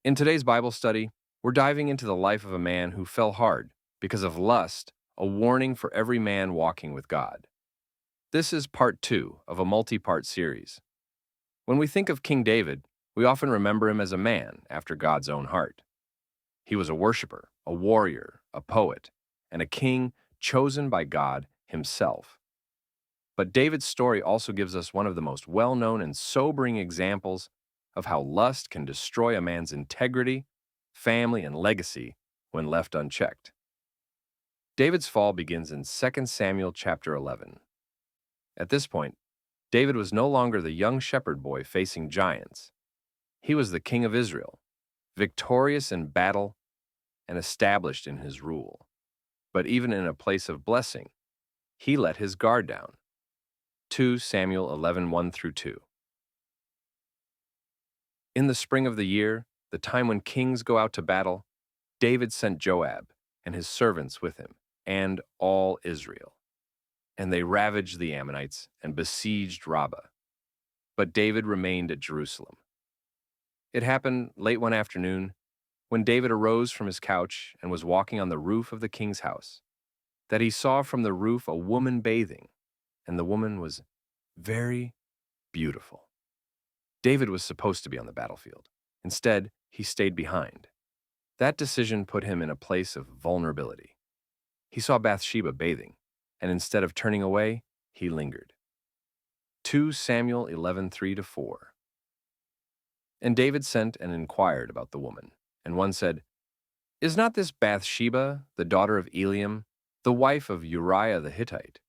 In today's Bible study, we're diving into the life of a man who fell hard because of lust, a warning for every man walking with God. This is part 2 of a multi-part series. When we think of King David, we often remember him as a man after God's own heart. He was a worshiper, a warrior, a poet, and a king chosen by God himself. But David's story also gives us one of the most well-known and sobering examples of how lust can destroy a man's integrity, family, and legacy when left unchecked. David's fall begins in 2 Samuel chapter 11. At this point, David was no longer the young shepherd boy facing giants. He was the king of Israel, victorious in battle and established in his rule. But even in a place of blessing, he let his guard down. 2 Samuel 11:1-2. In the spring of the year, the time when kings go out to battle, David sent Joab and his servants with him, and all Israel. And they ravaged the Ammonites and besieged Rabbah. But David remained at Jerusalem. It happened late one afternoon, when David arose from his couch and was walking on the roof of the king's house, that he saw from the roof a woman bathing, and the woman was very beautiful. David was supposed to be on the battlefield. Instead, he stayed behind. That decision put him in a place of vulnerability. He saw Bathsheba bathing, and instead of turning away, he lingered. 2 Samuel 11:3-4. And David sent and inquired about the woman, and one said, "Is not this Bathsheba, the daughter of Eliam, the wife of Uriah the Hittite?"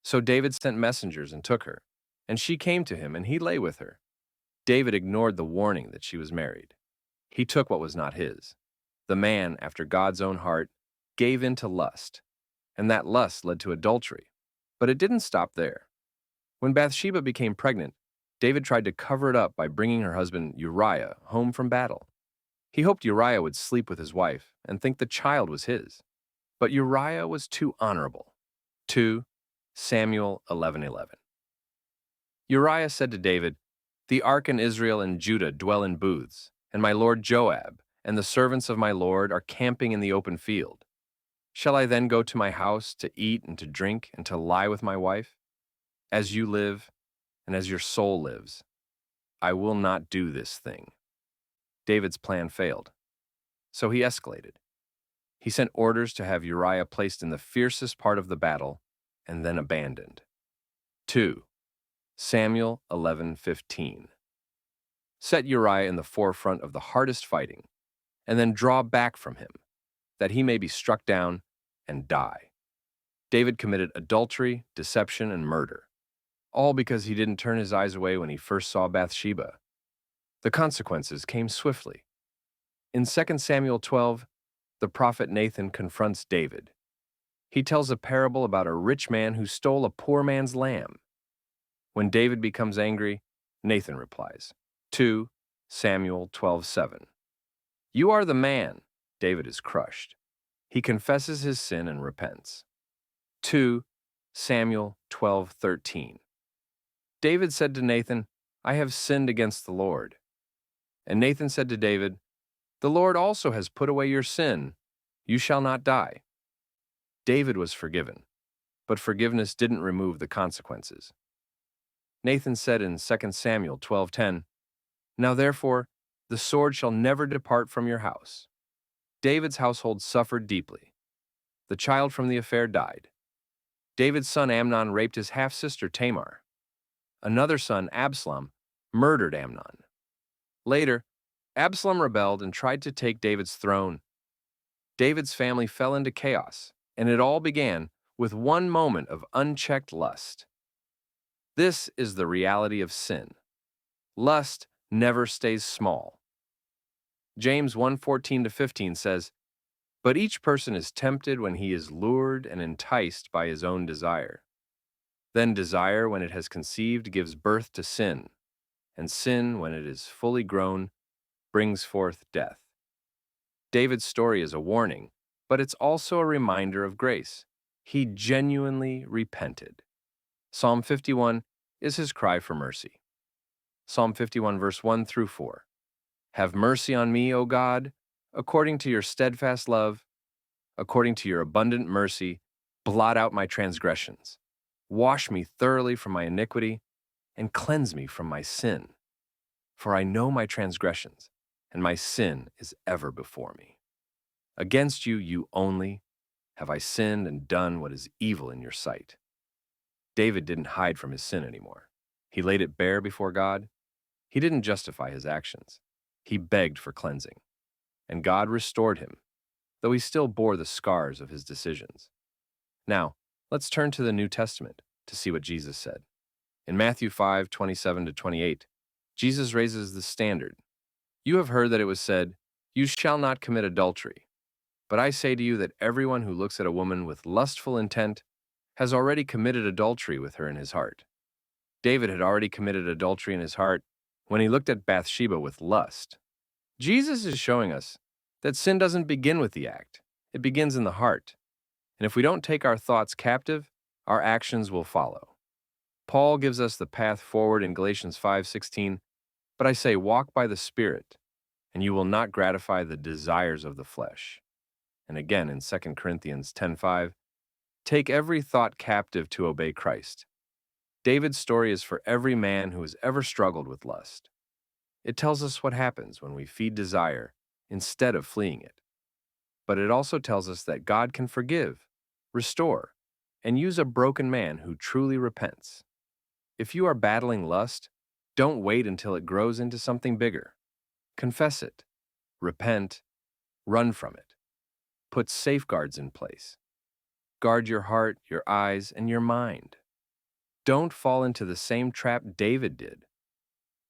So David sent messengers and took her, and she came to him, and he lay with her. David ignored the warning that she was married. He took what was not his. The man, after God's own heart, gave in to lust, and that lust led to adultery. But it didn't stop there. When Bathsheba became pregnant, David tried to cover it up by bringing her husband Uriah home from battle. He hoped Uriah would sleep with his wife and think the child was his. But Uriah was too honorable. 2 Samuel 11:11. Uriah said to David, "The ark and Israel and Judah dwell in booths, and my lord Joab and the servants of my lord are camping in the open field. Shall I then go to my house to eat and to drink and to lie with my wife? As you live, and as your soul lives, I will not do this thing." David's plan failed, so he escalated. He sent orders to have Uriah placed in the fiercest part of the battle and then abandoned. 2 Samuel 11:15. Set Uriah in the forefront of the hardest fighting, and then draw back from him, that he may be struck down and die. David committed adultery, deception, and murder, all because he didn't turn his eyes away when he first saw Bathsheba. The consequences came swiftly. In 2 Samuel 12, the prophet Nathan confronts David. He tells a parable about a rich man who stole a poor man's lamb. When David becomes angry, Nathan replies. 2 Samuel 12:7. "You are the man." David is crushed. He confesses his sin and repents. 2 Samuel 12:13. David said to Nathan, "I have sinned against the Lord." And Nathan said to David, "The Lord also has put away your sin. You shall not die." David was forgiven, but forgiveness didn't remove the consequences. Nathan said in 2 Samuel 12:10, "Now therefore, the sword shall never depart from your house." David's household suffered deeply. The child from the affair died. David's son Amnon raped his half-sister Tamar. Another son, Absalom, murdered Amnon. Later, Absalom rebelled and tried to take David's throne. David's family fell into chaos, and it all began with one moment of unchecked lust. This is the reality of sin. Lust never stays small. James 1:14-15 says, "But each person is tempted when he is lured and enticed by his own desire. Then desire, when it has conceived, gives birth to sin, and sin, when it is fully grown, brings forth death." David's story is a warning, but it's also a reminder of grace. He genuinely repented. Psalm 51 is his cry for mercy. Psalm 51 verse 1-4. Have mercy on me, O God, according to your steadfast love, according to your abundant mercy, blot out my transgressions. Wash me thoroughly from my iniquity, and cleanse me from my sin. For I know my transgressions, and my sin is ever before me. Against you, you only, have I sinned and done what is evil in your sight. David didn't hide from his sin anymore. He laid it bare before God. He didn't justify his actions. He begged for cleansing. And God restored him, though he still bore the scars of his decisions. Now, let's turn to the New Testament to see what Jesus said. In Matthew 5:27-28, Jesus raises the standard. You have heard that it was said, "You shall not commit adultery." But I say to you that everyone who looks at a woman with lustful intent has already committed adultery with her in his heart. David had already committed adultery in his heart when he looked at Bathsheba with lust. Jesus is showing us that sin doesn't begin with the act, it begins in the heart. And if we don't take our thoughts captive, our actions will follow. Paul gives us the path forward in Galatians 5:16, but I say, walk by the Spirit, and you will not gratify the desires of the flesh. And again in 2 Corinthians 10:5, take every thought captive to obey Christ. David's story is for every man who has ever struggled with lust. It tells us what happens when we feed desire instead of fleeing it. But it also tells us that God can forgive, restore, and use a broken man who truly repents. If you are battling lust, don't wait until it grows into something bigger. Confess it, repent, run from it. Put safeguards in place. Guard your heart, your eyes, and your mind. Don't fall into the same trap David did.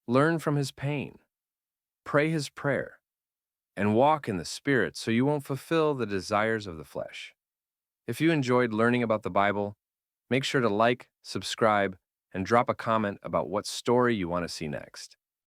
Learn from his pain. Pray his prayer. And walk in the Spirit so you won't fulfill the desires of the flesh. If you enjoyed learning about the Bible, make sure to like, subscribe, and drop a comment about what story you want to see next.